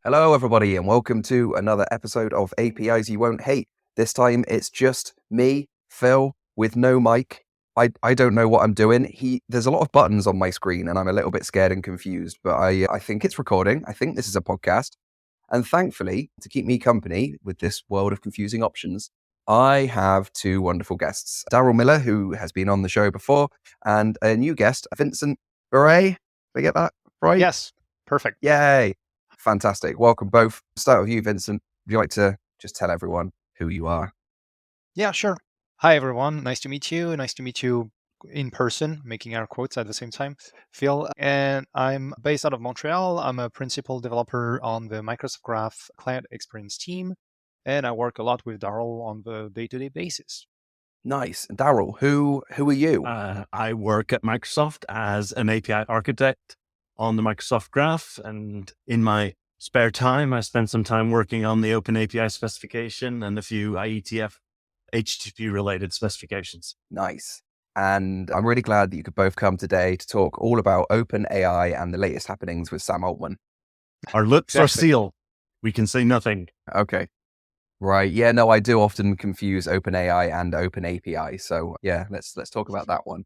Hello, everybody, and welcome to another episode of APIs You Won't Hate. This time it's just me, Phil, with no mic. I don't know what I'm doing. There's a lot of buttons on my screen, and I'm a little bit scared and confused, but I think it's recording. I think this is a podcast. And thankfully, to keep me company with this world of confusing options, I have two wonderful guests. Daryl Miller, who has been on the show before, and a new guest, Vincent Beret. Did I get that right? Yes, perfect. Yay. Fantastic. Welcome both. Start with you, Vincent. Would you like to just tell everyone who you are? Yeah, sure. Hi, everyone. Nice to meet you. Nice to meet you in person, making air quotes at the same time. Phil, and I'm based out of Montreal. I'm a principal developer on the Microsoft Graph client experience team, and I work a lot with Daryl on the day-to-day basis. Nice. Daryl, who are you? I work at Microsoft as an API architect on the Microsoft Graph. And in my spare time, I spend some time working on the Open API specification and a few IETF HTTP related specifications. Nice. And I'm really glad that you could both come today to talk all about Open AI and the latest happenings with Sam Altman. Our lips are Exactly. sealed. We can say nothing. Okay. Right. Yeah, no, I do often confuse Open AI and Open API. So yeah, let's talk about that one.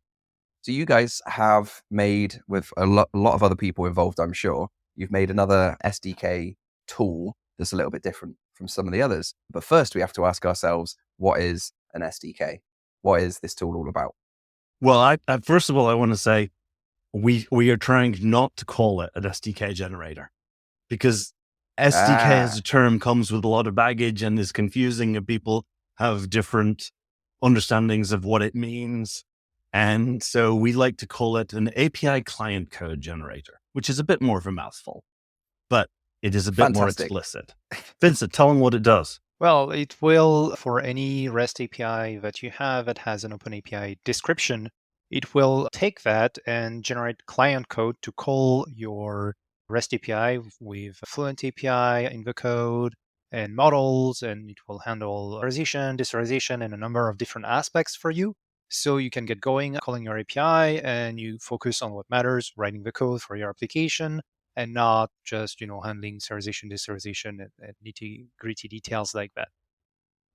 So you guys have made, with a lot of other people involved, I'm sure, you've made another SDK tool that's a little bit different from some of the others. But first, we have to ask ourselves, what is an SDK? What is this tool all about? Well, I first of all, I want to say we are trying not to call it an SDK generator because SDK as a term comes with a lot of baggage and is confusing, and people have different understandings of what it means. And so we like to call it an API client code generator, which is a bit more of a mouthful, but it is a bit more explicit. Vincent, tell them what it does. Well, it will, for any REST API that you have that has an Open API description, it will take that and generate client code to call your REST API with Fluent API in the code and models, and it will handle authorization, disauthorization, and a number of different aspects for you. So you can get going calling your API and you focus on what matters, writing the code for your application, and not just, handling serialization, disauthorization, and nitty-gritty details like that.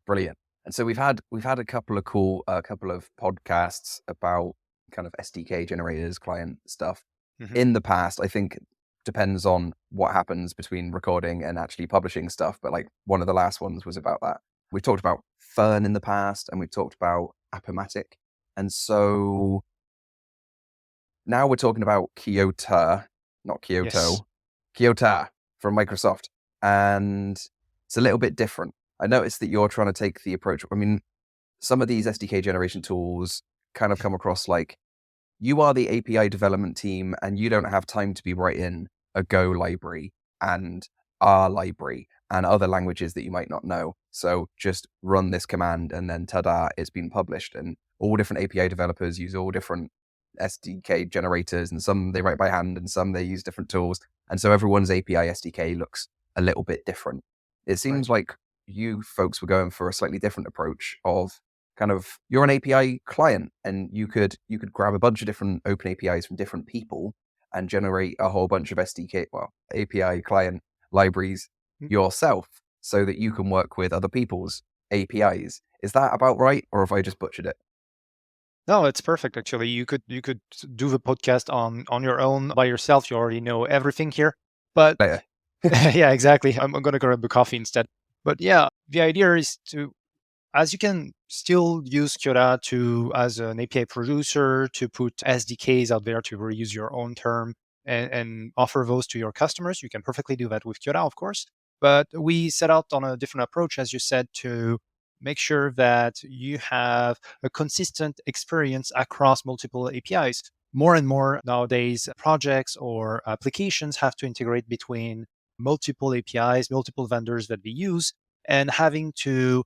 Brilliant. And so we've had a couple of podcasts about kind of SDK generators, client stuff. Mm-hmm. In the past, I think depends on what happens between recording and actually publishing stuff. But like one of the last ones was about that. We've talked about Fern in the past, and we've talked about Appomatic. And so now we're talking about Kiota, not Kyoto, Yes. Kiota from Microsoft. And it's a little bit different. I noticed that you're trying to take the approach. I mean, some of these SDK generation tools kind of come across like you are the API development team and you don't have time to be writing a Go library and R library and other languages that you might not know. So just run this command and then ta-da, it's been published. And all different API developers use all different SDK generators, and some they write by hand and some they use different tools. And so everyone's API SDK looks a little bit different. It seems like you folks were going for a slightly different approach of kind of, you're an API client and you could grab a bunch of different open APIs from different people and generate a whole bunch of API client libraries yourself so that you can work with other people's APIs. Is that about right, or have I just butchered it? No, it's perfect. Actually, you could do the podcast on your own by yourself. You already know everything here. But Later. yeah, exactly. I'm gonna grab a coffee instead. But yeah, the idea is to, as you can still use Kiota as an API producer to put SDKs out there to reuse your own term and offer those to your customers. You can perfectly do that with Kiota, of course. But we set out on a different approach, as you said, to make sure that you have a consistent experience across multiple APIs. More and more nowadays, projects or applications have to integrate between multiple APIs, multiple vendors that they use, and having to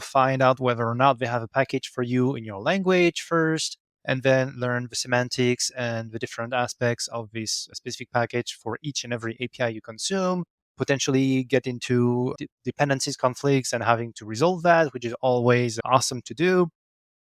find out whether or not they have a package for you in your language first, and then learn the semantics and the different aspects of this specific package for each and every API you consume, potentially get into dependencies conflicts and having to resolve that, which is always awesome to do.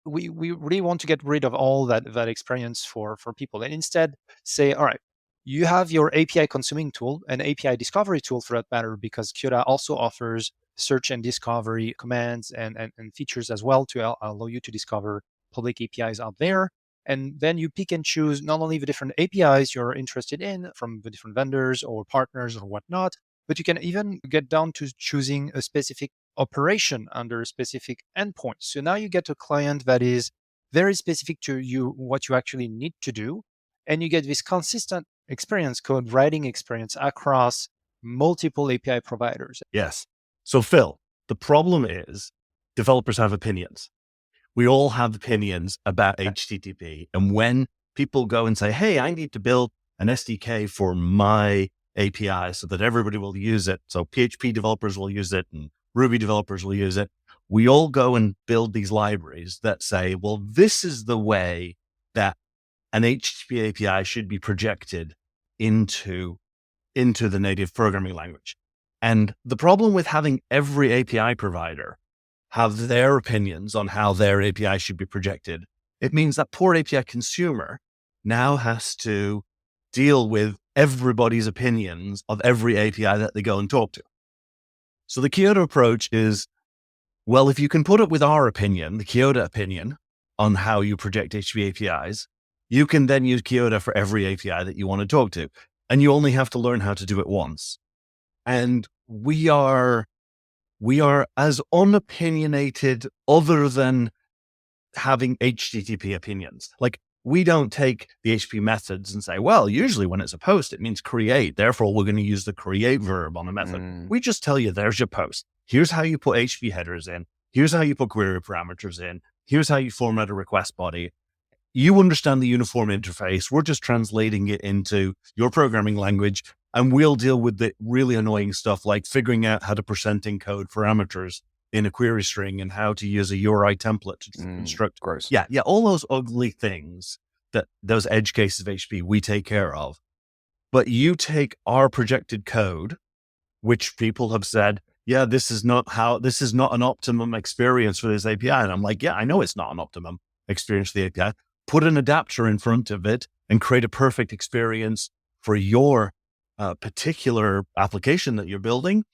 We really want to get rid of all that experience for people and instead say, all right, You have your API consuming tool and API discovery tool for that matter, because Kiota also offers search and discovery commands and features as well to allow you to discover public APIs out there. And then you pick and choose not only the different APIs you're interested in from the different vendors or partners or whatnot, but you can even get down to choosing a specific operation under specific endpoints. So now you get a client that is very specific to you, what you actually need to do. And you get this consistent experience, code writing experience across multiple API providers. Yes. So, Phil, the problem is developers have opinions. We all have opinions about HTTP. And when people go and say, hey, I need to build an SDK for my API so that everybody will use it, so PHP developers will use it and Ruby developers will use it, we all go and build these libraries that say, well, this is the way that an HTTP API should be projected into the native programming language. And the problem with having every API provider have their opinions on how their API should be projected, it means that poor API consumer now has to deal with everybody's opinions of every API that they go and talk to. So the Kiota approach is, well, if you can put up with our opinion, the Kiota opinion on how you project HTTP APIs, you can then use Kiota for every API that you want to talk to. And you only have to learn how to do it once. And we are as unopinionated other than having HTTP opinions. Like, we don't take the HTTP methods and say, well, usually when it's a post, it means create. Therefore, we're going to use the create verb on a method. We just tell you, there's your post. Here's how you put HTTP headers in. Here's how you put query parameters in. Here's how you format a request body. You understand the uniform interface. We're just translating it into your programming language, and we'll deal with the really annoying stuff like figuring out how to percent encode parameters in a query string and how to use a URI template to construct. Gross. Yeah, all those ugly things, that those edge cases of HTTP we take care of. But you take our projected code, which people have said, yeah, this is not an optimum experience for this API. And I'm like, yeah, I know it's not an optimum experience for the API. Put an adapter in front of it and create a perfect experience for your particular application that you're building,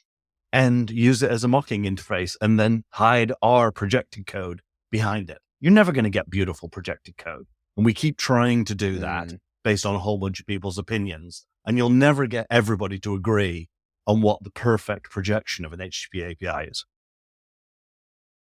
and use it as a mocking interface, and then hide our projected code behind it. You're never going to get beautiful projected code. And we keep trying to do that based on a whole bunch of people's opinions. And you'll never get everybody to agree on what the perfect projection of an HTTP API is.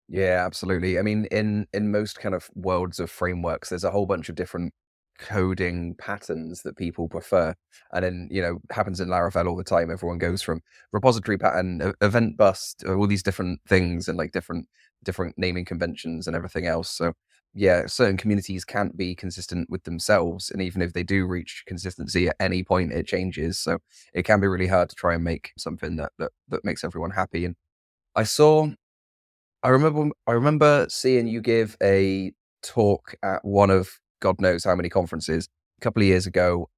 Yeah, absolutely. I mean, in most kind of worlds of frameworks, there's a whole bunch of different coding patterns that people prefer. And then, happens in Laravel all the time. Everyone goes from repository pattern, event bus, all these different things, and like different naming conventions and everything else. So yeah, certain communities can't be consistent with themselves. And even if they do reach consistency at any point, it changes. So it can be really hard to try and make something that makes everyone happy. And I remember seeing you give a talk at one of God knows how many conferences a couple of years ago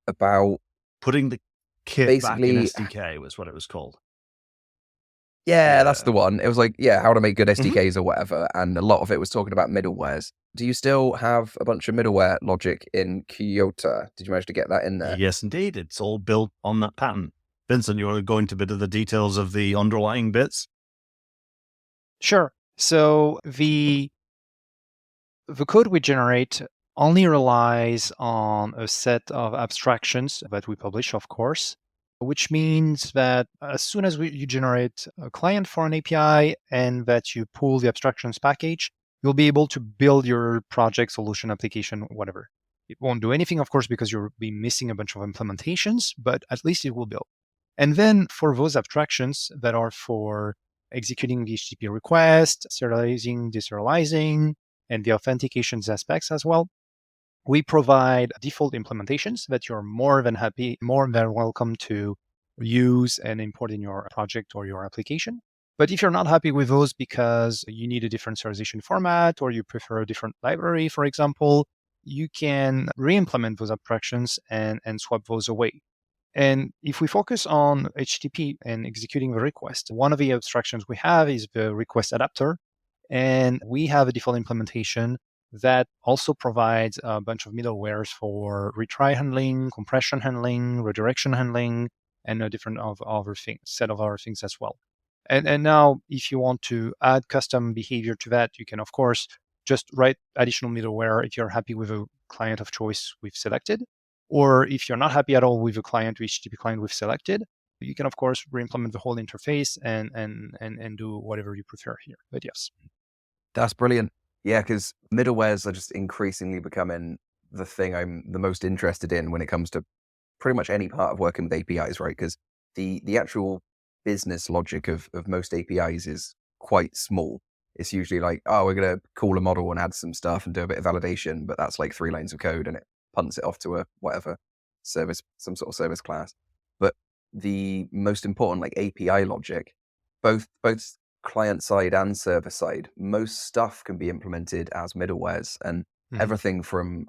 about putting the kit basically back in SDK was what it was called. Yeah, that's the one. It was like, how to make good SDKs or whatever. And a lot of it was talking about middlewares. Do you still have a bunch of middleware logic in Kiota? Did you manage to get that in there? Yes, indeed. It's all built on that pattern. Vincent, you want to go into a bit of the details of the underlying bits? Sure. So the code we generate only relies on a set of abstractions that we publish, of course, which means that as soon as you generate a client for an API and that you pull the abstractions package, you'll be able to build your project, solution, application, whatever. It won't do anything, of course, because you'll be missing a bunch of implementations, but at least it will build. And then for those abstractions that are for executing the HTTP request, serializing, deserializing, and the authentications aspects as well, we provide default implementations that you're more than welcome to use and import in your project or your application. But if you're not happy with those because you need a different serialization format or you prefer a different library, for example, you can re-implement those abstractions and swap those away. And if we focus on HTTP and executing the request, one of the abstractions we have is the request adapter. And we have a default implementation that also provides a bunch of middlewares for retry handling, compression handling, redirection handling, and a different set of other things as well. And now, if you want to add custom behavior to that, you can, of course, just write additional middleware if you're happy with a client of choice we've selected. Or if you're not happy at all with a client, HTTP client we've selected, you can, of course, re-implement the whole interface and do whatever you prefer here. But yes. That's brilliant. Yeah, because middlewares are just increasingly becoming the thing I'm the most interested in when it comes to pretty much any part of working with APIs, right? Because the actual business logic of most APIs is quite small. It's usually like, oh, we're going to call a model and add some stuff and do a bit of validation, but that's like 3 lines of code and it punts it off to a whatever service, some sort of service class. But the most important like API logic, both client side and server side, most stuff can be implemented as middlewares, and everything from,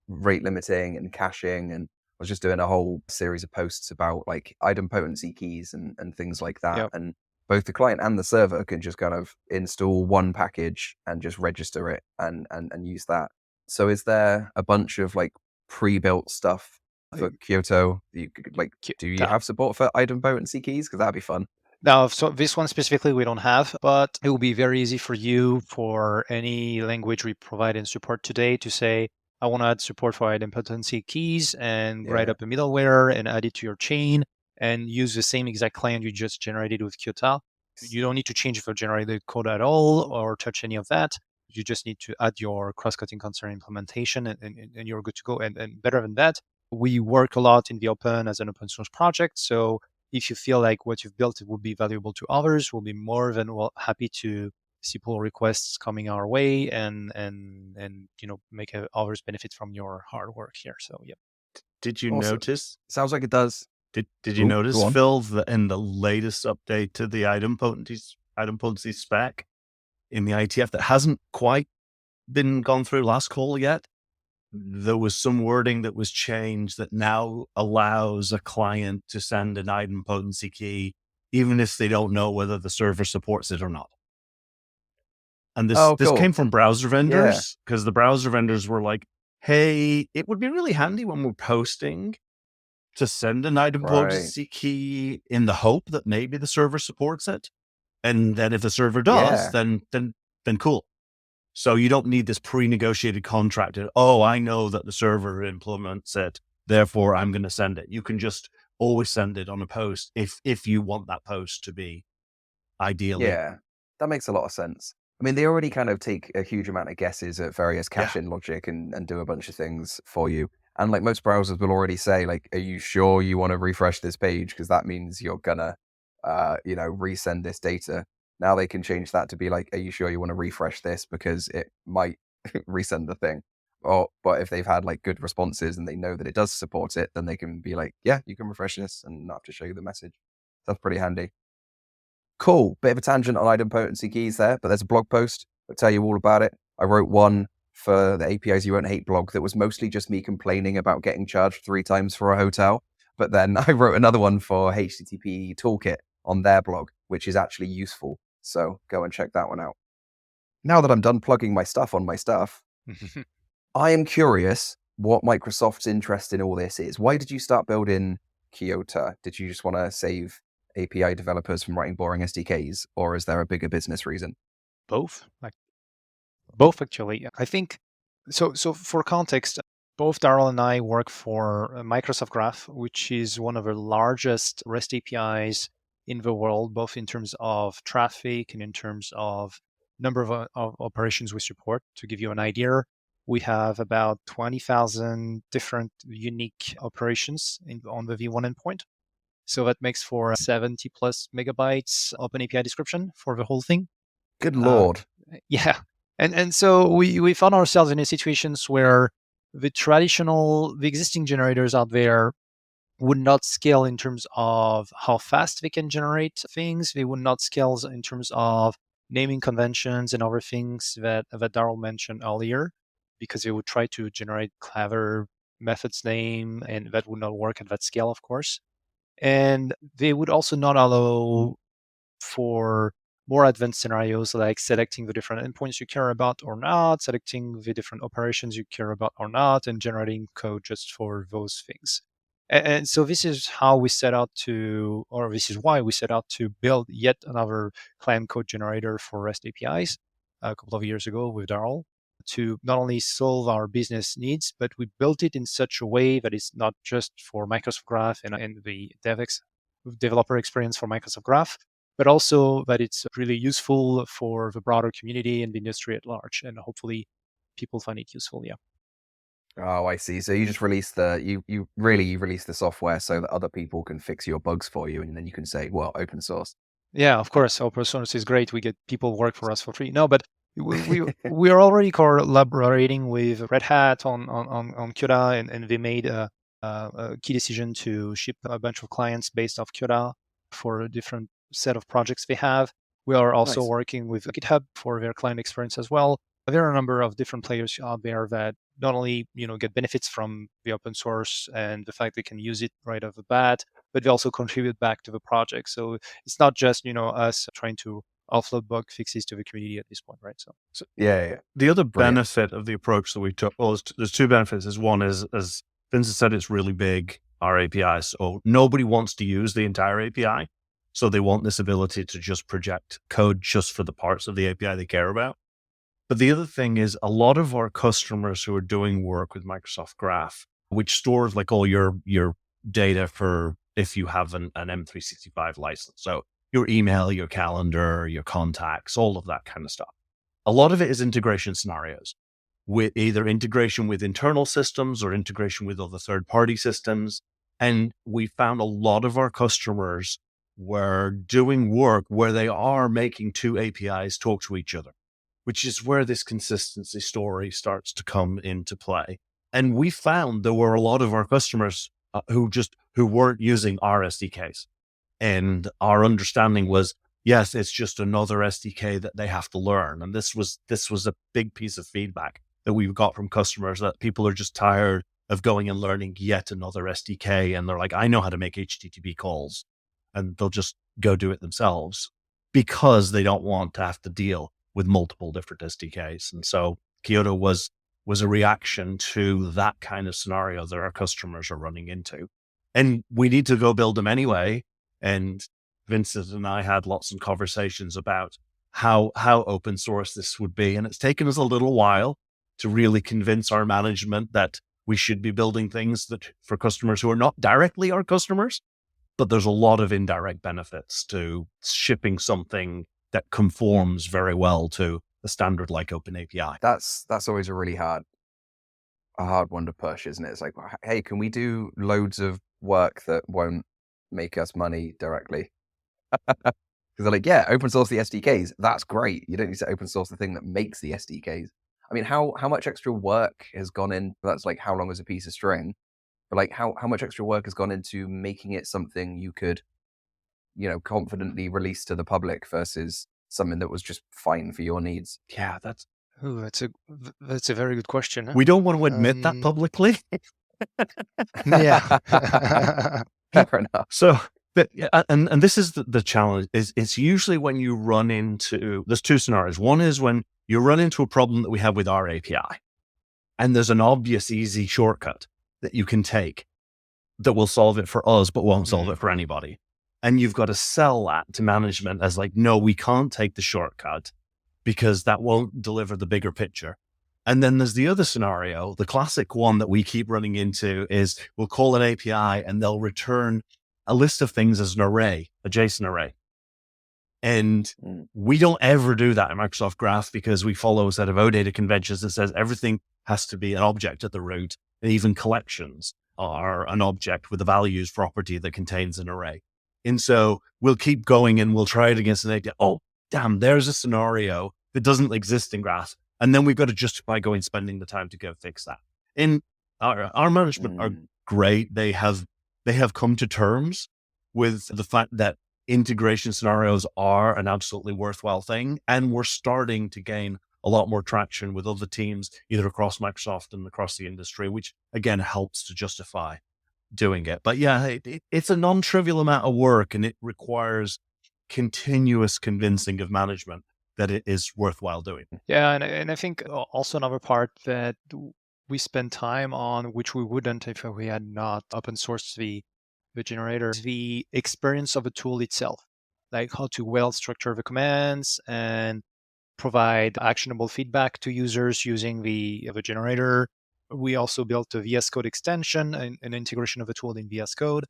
rate limiting and caching. And I was just doing a whole series of posts about like idempotency keys and things like that. Yep. And both the client and the server can just kind of install one package and just register it and use that. So is there a bunch of like pre-built stuff for Kiota? Do you have support for idempotency keys? Because that'd be fun. Now, so this one specifically we don't have, but it will be very easy for you, for any language we provide and support today, to say, I want to add support for idempotency keys and write up a middleware and add it to your chain and use the same exact client you just generated with Kiota. You don't need to change the generated code at all or touch any of that. You just need to add your cross-cutting concern implementation and you're good to go. And better than that, we work a lot in the open as an open source project. So if you feel like what you've built would be valuable to others, we'll be more than happy to see pull requests coming our way and make others benefit from your hard work here. So yeah. Did you Awesome. notice? Sounds like it does. Did you notice, Phil, that in the latest update to the idempotency spec in the IETF that hasn't quite been gone through last call yet, there was some wording that was changed that now allows a client to send an idempotency key even if they don't know whether the server supports it or not. And this came from browser vendors, because the browser vendors were like, hey, it would be really handy when we're posting to send an idempotency key in the hope that maybe the server supports it. And then if the server does, then cool. So you don't need this pre-negotiated contract. Oh, I know that the server implements it, therefore I'm going to send it. You can just always send it on a post if you want that post to be ideally. Yeah, that makes a lot of sense. I mean, they already kind of take a huge amount of guesses at various caching logic and do a bunch of things for you. And like most browsers will already say, like, are you sure you want to refresh this page? Because that means you're gonna, resend this data. Now they can change that to be like, are you sure you want to refresh this? Because it might resend the thing. But if they've had like good responses and they know that it does support it, then they can be like, yeah, you can refresh this and not have to show you the message. That's pretty handy. Cool. Bit of a tangent on idempotency keys there, but there's a blog post that'll tell you all about it. I wrote one for the APIs You Won't Hate blog that was mostly just me complaining about getting charged 3 times for a hotel. But then I wrote another one for HTTP Toolkit on their blog, which is actually useful. So go and check that one out. Now that I'm done plugging my stuff on my stuff, I am curious what Microsoft's interest in all this is. Why did you start building Kiota? Did you just want to save API developers from writing boring SDKs, or is there a bigger business reason? Both actually. I think so. For context, both Darrell and I work for Microsoft Graph, which is one of the largest REST APIs in the world, both in terms of traffic and in terms of number of operations we support. To give you an idea, we have about 20,000 different unique operations on the V1 endpoint. So that makes for 70 plus megabytes open API description for the whole thing. Good Lord. Yeah. And so we found ourselves in a situations where the existing generators out there would not scale in terms of how fast they can generate things. They would not scale in terms of naming conventions and other things that Darrell mentioned earlier, because they would try to generate clever methods name, and that would not work at that scale, of course. And they would also not allow for more advanced scenarios like selecting the different endpoints you care about or not, selecting the different operations you care about or not, and generating code just for those things. And so this is how we set out to, or this is why we set out to build yet another client code generator for REST APIs a couple of years ago with Darrell, to not only solve our business needs, but we built it in such a way that it's not just for Microsoft Graph and the developer experience for Microsoft Graph, but also that it's really useful for the broader community and the industry at large. And hopefully people find it useful. Yeah. Oh, I see. So you just release you release the software so that other people can fix your bugs for you, and then you can say, well, open source. Yeah, of course. Open source is great. We get people work for us for free. No, but we are already collaborating with Red Hat on Kiota, and they made a key decision to ship a bunch of clients based off Kiota for a different set of projects they have. We are also Nice. working with GitHub for their client experience as well. There are a number of different players out there that not only get benefits from the open source and the fact they can use it right off the bat, but they also contribute back to the project. So it's not just us trying to offload bug fixes to the community at this point, right? So Yeah. The other Brilliant. benefit of the approach that we took, well, there's two benefits. Is one is, as Vincent said, it's really big, our API. So nobody wants to use the entire API. So they want this ability to just project code just for the parts of the API they care about. But the other thing is, a lot of our customers who are doing work with Microsoft Graph, which stores like all your data for if you have an M365 license. So your email, your calendar, your contacts, all of that kind of stuff. A lot of it is integration scenarios, with either integration with internal systems or integration with other third-party systems. And we found a lot of our customers were doing work where they are making two APIs talk to each other, which is where this consistency story starts to come into play. And we found there were a lot of our customers who weren't using our SDKs. And our understanding was, yes, it's just another SDK that they have to learn. And this was a big piece of feedback that we got from customers, that people are just tired of going and learning yet another SDK. And they're like, I know how to make HTTP calls, and they'll just go do it themselves because they don't want to have to deal with multiple different SDKs. And so Kiota was a reaction to that kind of scenario that our customers are running into. And we need to go build them anyway. And Vincent and I had lots of conversations about how open source this would be. And it's taken us a little while to really convince our management that we should be building things that for customers who are not directly our customers, but there's a lot of indirect benefits to shipping something that conforms very well to a standard like OpenAPI. That's always a really hard one to push, isn't it? It's like, hey, can we do loads of work that won't make us money directly? Because they're like, yeah, open source the SDKs. That's great. You don't need to open source the thing that makes the SDKs. I mean, how much extra work has gone in? That's like, how long is a piece of string? But like, how much extra work has gone into making it something you could, confidently release to the public versus something that was just fine for your needs? Yeah, that's a very good question. Huh? We don't want to admit that publicly. Yeah. Fair enough. So, but and this is the challenge. Is it's usually when you run into, there's two scenarios. One is when you run into a problem that we have with our API, and there's an obvious, easy shortcut that you can take that will solve it for us, but won't solve it for anybody. And you've got to sell that to management as like, no, we can't take the shortcut because that won't deliver the bigger picture. And then there's the other scenario, the classic one that we keep running into is we'll call an API and they'll return a list of things as an array, a JSON array. And we don't ever do that in Microsoft Graph because we follow a set of OData conventions that says everything has to be an object at the root, and even collections are an object with a values property that contains an array. And so we'll keep going and we'll try it against an API. Oh, damn, there's a scenario that doesn't exist in Graph. And then we've got to justify going spending the time to go fix that. And our management are great. They have come to terms with the fact that integration scenarios are an absolutely worthwhile thing. And we're starting to gain a lot more traction with other teams, either across Microsoft and across the industry, which again helps to justify doing it. But yeah, it's a non-trivial amount of work, and it requires continuous convincing of management that it is worthwhile doing. Yeah, and I think also another part that we spend time on, which we wouldn't if we had not open sourced the generator, is the experience of the tool itself, like how to well structure the commands and provide actionable feedback to users using the generator. We also built a VS Code extension and an integration of the tool in VS Code.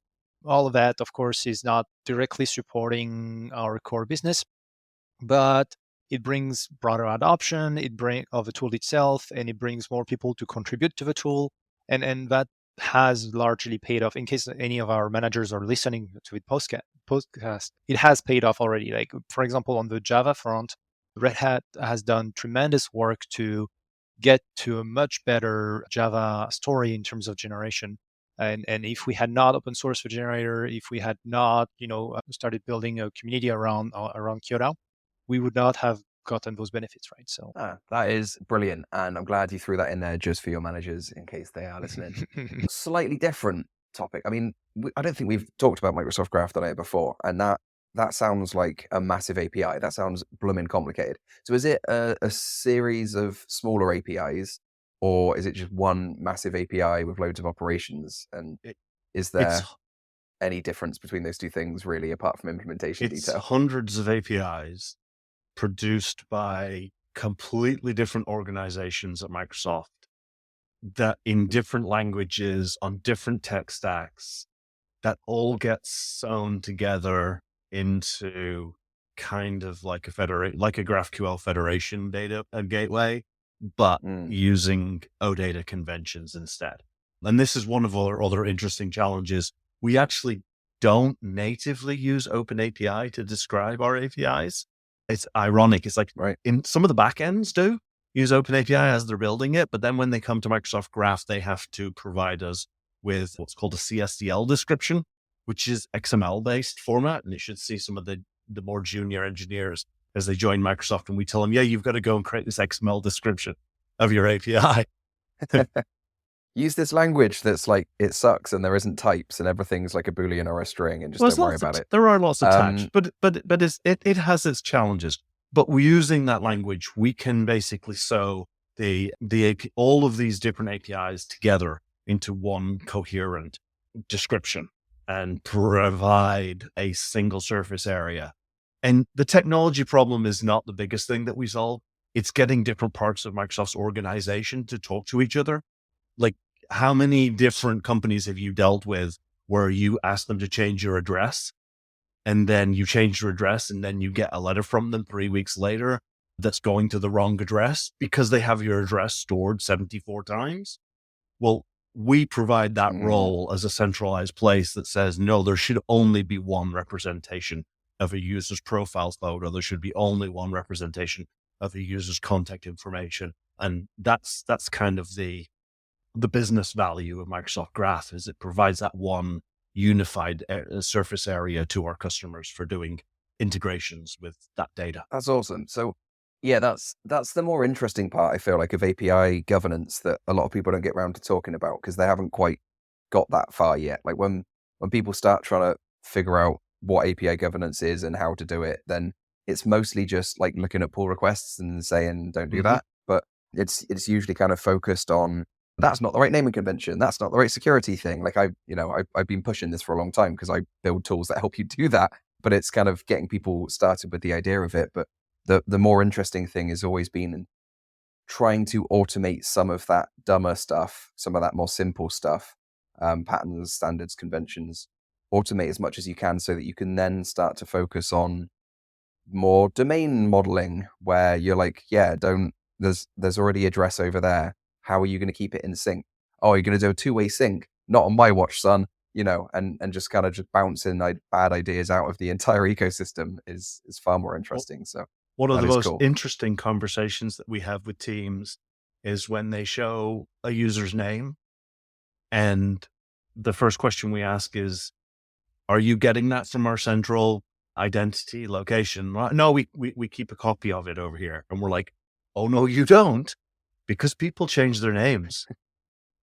All of that, of course, is not directly supporting our core business, but it brings broader adoption of the tool itself, and it brings more people to contribute to the tool. And that has largely paid off. In case any of our managers are listening to the podcast, it has paid off already. Like, for example, on the Java front, Red Hat has done tremendous work to get to a much better Java story in terms of generation. And if we had not open sourced the generator, if we had not, started building a community around Kiota, we would not have gotten those benefits, right? So that is brilliant. And I'm glad you threw that in there just for your managers in case they are listening. Slightly different topic. I mean, I don't think we've talked about Microsoft Graph Data before, and that sounds like a massive API. That sounds blooming complicated. So is it a series of smaller APIs, or is it just one massive API with loads of operations? And is there any difference between those two things, really, apart from implementation detail? It's hundreds of APIs produced by completely different organizations at Microsoft that in different languages on different tech stacks that all get sewn together into kind of like a GraphQL federation data gateway, but using OData conventions instead. And this is one of our other interesting challenges. We actually don't natively use OpenAPI to describe our APIs. It's ironic. It's like in some of the backends do use OpenAPI as they're building it, but then when they come to Microsoft Graph, they have to provide us with what's called a CSDL description, which is XML-based format. And you should see some of the more junior engineers as they join Microsoft, and we tell them, yeah, you've got to go and create this XML description of your API. Use this language that's like, it sucks and there isn't types and everything's like a Boolean or a string, and just don't worry about it. There are lots of types, but it has its challenges. But using that language, we can basically sew all of these different APIs together into one coherent description and provide a single surface area. And the technology problem is not the biggest thing that we solve. It's getting different parts of Microsoft's organization to talk to each other. Like, how many different companies have you dealt with where you ask them to change your address, and then you change your address, and then you get a letter from them 3 weeks later that's going to the wrong address because they have your address stored 74 times? Well, we provide that role as a centralized place that says, no, there should only be one representation of a user's profile photo. There should be only one representation of a user's contact information. And that's kind of the business value of Microsoft Graph, is it provides that one unified surface area to our customers for doing integrations with that data. That's awesome. So yeah, that's the more interesting part, I feel like, of API governance that a lot of people don't get around to talking about because they haven't quite got that far yet. Like when people start trying to figure out what API governance is and how to do it, then it's mostly just like looking at pull requests and saying, don't do that. But it's usually kind of focused on, that's not the right naming convention. That's not the right security thing. Like I've been pushing this for a long time because I build tools that help you do that, but it's kind of getting people started with the idea of it. But the more interesting thing has always been trying to automate some of that dumber stuff, some of that more simple stuff, patterns, standards, conventions, automate as much as you can so that you can then start to focus on more domain modeling where you're like, there's already address over there. How are you going to keep it in sync? Oh, you're going to do a two-way sync? Not on my watch, son. And just kind of bouncing bad ideas out of the entire ecosystem is far more interesting. So one of the most interesting conversations that we have with teams is when they show a user's name, and the first question we ask is, are you getting that from our central identity location? No, we keep a copy of it over here. And we're like, oh, no, you don't, because people change their names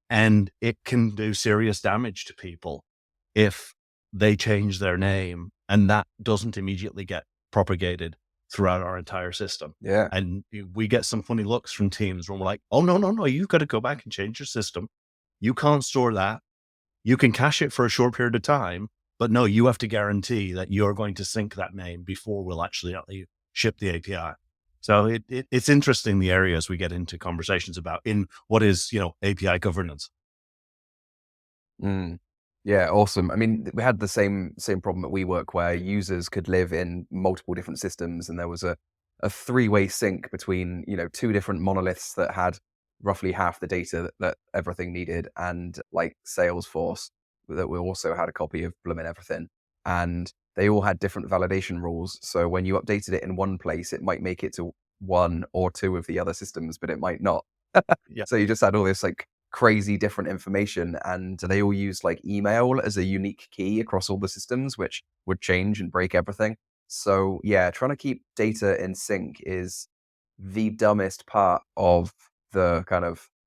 and it can do serious damage to people if they change their name and that doesn't immediately get propagated throughout our entire system. Yeah. And we get some funny looks from teams when we're like, oh, no, you've got to go back and change your system. You can't store that. You can cache it for a short period of time, but no, you have to guarantee that you're going to sync that name before we'll actually ship the API. So it's interesting, the areas we get into conversations about in what is, API governance. Yeah, awesome. I mean, we had the same problem at WeWork where users could live in multiple different systems, and there was a three-way sync between, two different monoliths that had roughly half the data that everything needed, and like Salesforce that we also had a copy of blooming everything. And they all had different validation rules. So when you updated it in one place, it might make it to one or two of the other systems, but it might not. Yeah. So you just had all this like crazy different information, and they all used like email as a unique key across all the systems, which would change and break everything. So yeah, trying to keep data in sync is the dumbest part of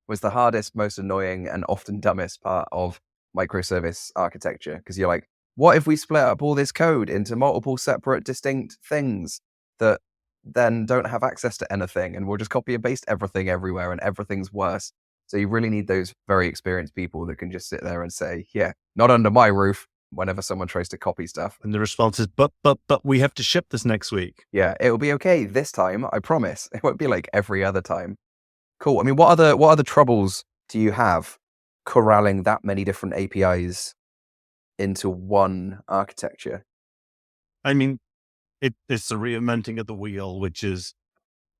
was the hardest, most annoying, and often dumbest part of microservice architecture. Because you're like, what if we split up all this code into multiple separate distinct things that then don't have access to anything, and we'll just copy and paste everything everywhere and everything's worse? So you really need those very experienced people that can just sit there and say, yeah, not under my roof, whenever someone tries to copy stuff. And the response is, but we have to ship this next week. Yeah, it'll be okay this time, I promise. It won't be like every other time. Cool. I mean, what other troubles do you have corralling that many different APIs into one architecture? I mean, it's the reinventing of the wheel, which is,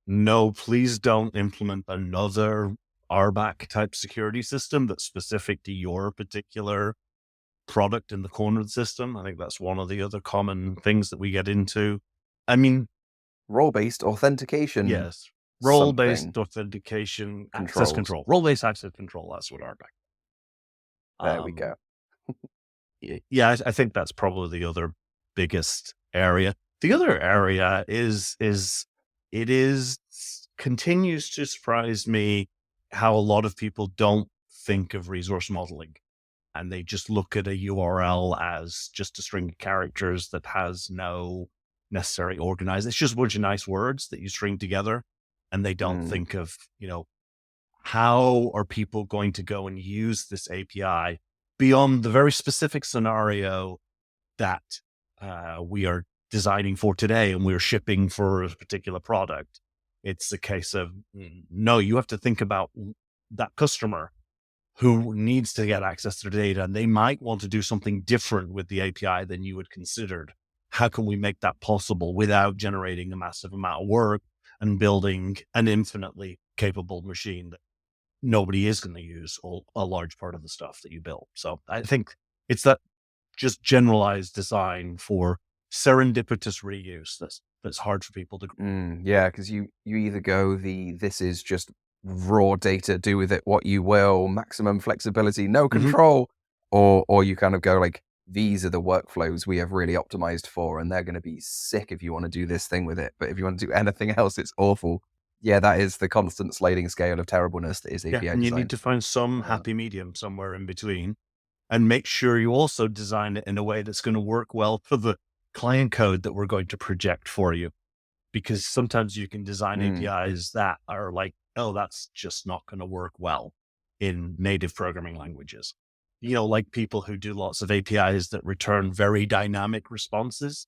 no, please don't implement another RBAC type security system that's specific to your particular product in the corner of the system. I think that's one of the other common things that we get into. I mean, role-based authentication. Yes. Role-based authentication, access control. Role-based access control, that's what RBAC. There we go. Yeah, I think that's probably the other biggest area. The other area continues to surprise me how a lot of people don't think of resource modeling, and they just look at a URL as just a string of characters that has no necessary organized. It's just a bunch of nice words that you string together, and they don't think of, how are people going to go and use this API beyond the very specific scenario that we are designing for today and we're shipping for a particular product. It's a case of, no, you have to think about that customer who needs to get access to the data, and they might want to do something different with the API than you had considered. How can we make that possible without generating a massive amount of work and building an infinitely capable machine that nobody is going to use a large part of the stuff that you build? So I think it's that just generalized design for serendipitous reuse that's hard for people to. Yeah, because you either go this is just raw data, do with it what you will, maximum flexibility, no control, or you kind of go like, these are the workflows we have really optimized for, and they're going to be sick if you want to do this thing with it. But if you want to do anything else, it's awful. Yeah, that is the constant sliding scale of terribleness that is API design. And you need to find some happy medium somewhere in between, and make sure you also design it in a way that's going to work well for the client code that we're going to project for you. Because sometimes you can design APIs that are like, oh, that's just not going to work well in native programming languages. Like people who do lots of APIs that return very dynamic responses,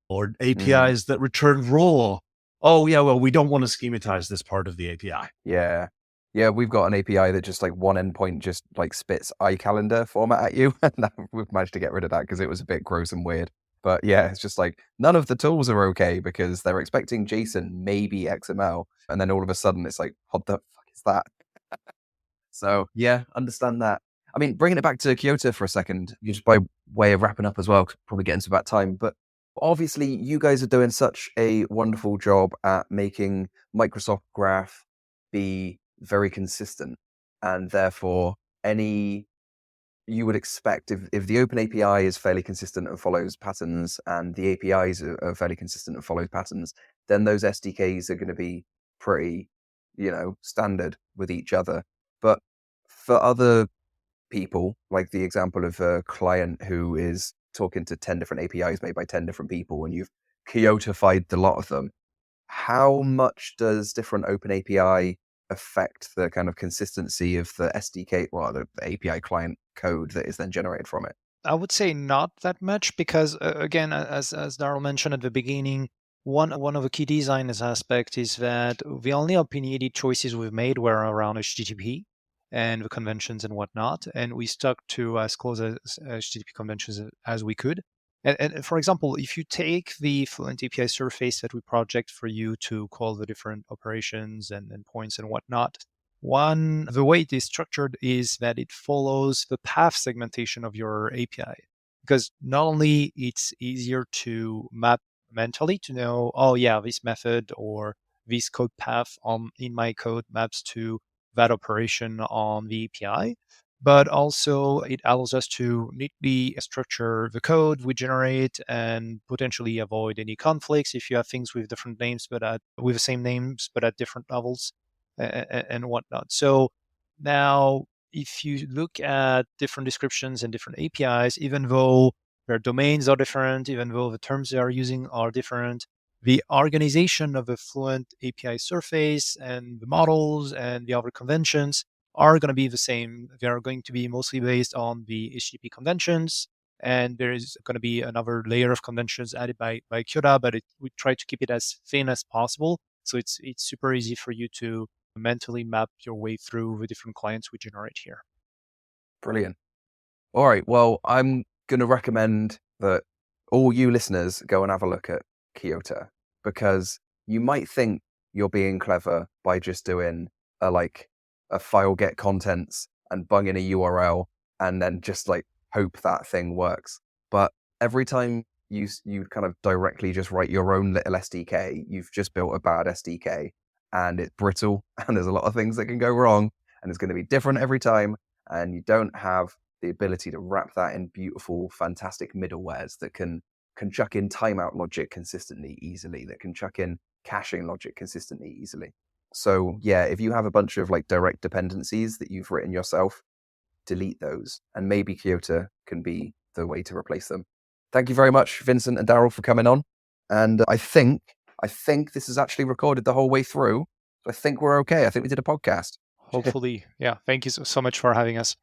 or APIs that return raw. Oh, yeah, well, we don't want to schematize this part of the API. Yeah. Yeah, we've got an API that just like one endpoint just like spits iCalendar format at you. And we've managed to get rid of that because it was a bit gross and weird. But yeah, it's just like none of the tools are okay because they're expecting JSON, maybe XML. And then all of a sudden it's like, what the fuck is that? So yeah, understand that. I mean, bringing it back to Kiota for a second, just by way of wrapping up as well, probably getting to about time. But obviously you guys are doing such a wonderful job at making Microsoft Graph be very consistent. And therefore you would expect if the open API is fairly consistent and follows patterns, and the APIs are fairly consistent and follows patterns, then those SDKs are going to be pretty, standard with each other. But for other people, like the example of a client who is talking to 10 different APIs made by 10 different people and you've Kyotified the lot of them. How much does different open API affect the kind of consistency of the SDK, well, the API client code that is then generated from it? I would say not that much because, again, as Daryl mentioned at the beginning, one of the key design aspect is that the only opinionated choices we've made were around HTTP and the conventions and whatnot, and we stuck to as close as HTTP conventions as we could. And for example, if you take the Fluent API surface that we project for you to call the different operations and endpoints and whatnot, the way it is structured is that it follows the path segmentation of your API. Because not only it's easier to map mentally to know, oh yeah, this method or this code path in my code maps to that operation on the API, but also it allows us to neatly structure the code we generate and potentially avoid any conflicts if you have things with different names with the same names but at different levels and whatnot. So now, if you look at different descriptions and different APIs, even though their domains are different, even though the terms they are using are different, the organization of the Fluent API surface and the models and the other conventions are going to be the same. They are going to be mostly based on the HTTP conventions. And there is going to be another layer of conventions added by Kiota, but we try to keep it as thin as possible. So it's super easy for you to mentally map your way through the different clients we generate here. Brilliant. All right. Well, I'm going to recommend that all you listeners go and have a look at Kiota, because you might think you're being clever by just doing a file get contents and bung in a URL and then just like hope that thing works. But every time you kind of directly just write your own little SDK, you've just built a bad SDK and it's brittle and there's a lot of things that can go wrong and it's going to be different every time. And you don't have the ability to wrap that in beautiful, fantastic middlewares that can chuck in timeout logic consistently, easily, that can chuck in caching logic consistently, easily. So yeah, if you have a bunch of like direct dependencies that you've written yourself, delete those, and maybe Kiota can be the way to replace them. Thank you very much, Vincent and Daryl, for coming on. And I think this is actually recorded the whole way through. So I think we're okay. I think we did a podcast. Hopefully, yeah. Thank you so much for having us.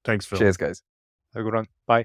Thanks, Phil. Cheers, guys. Have a good one. Bye.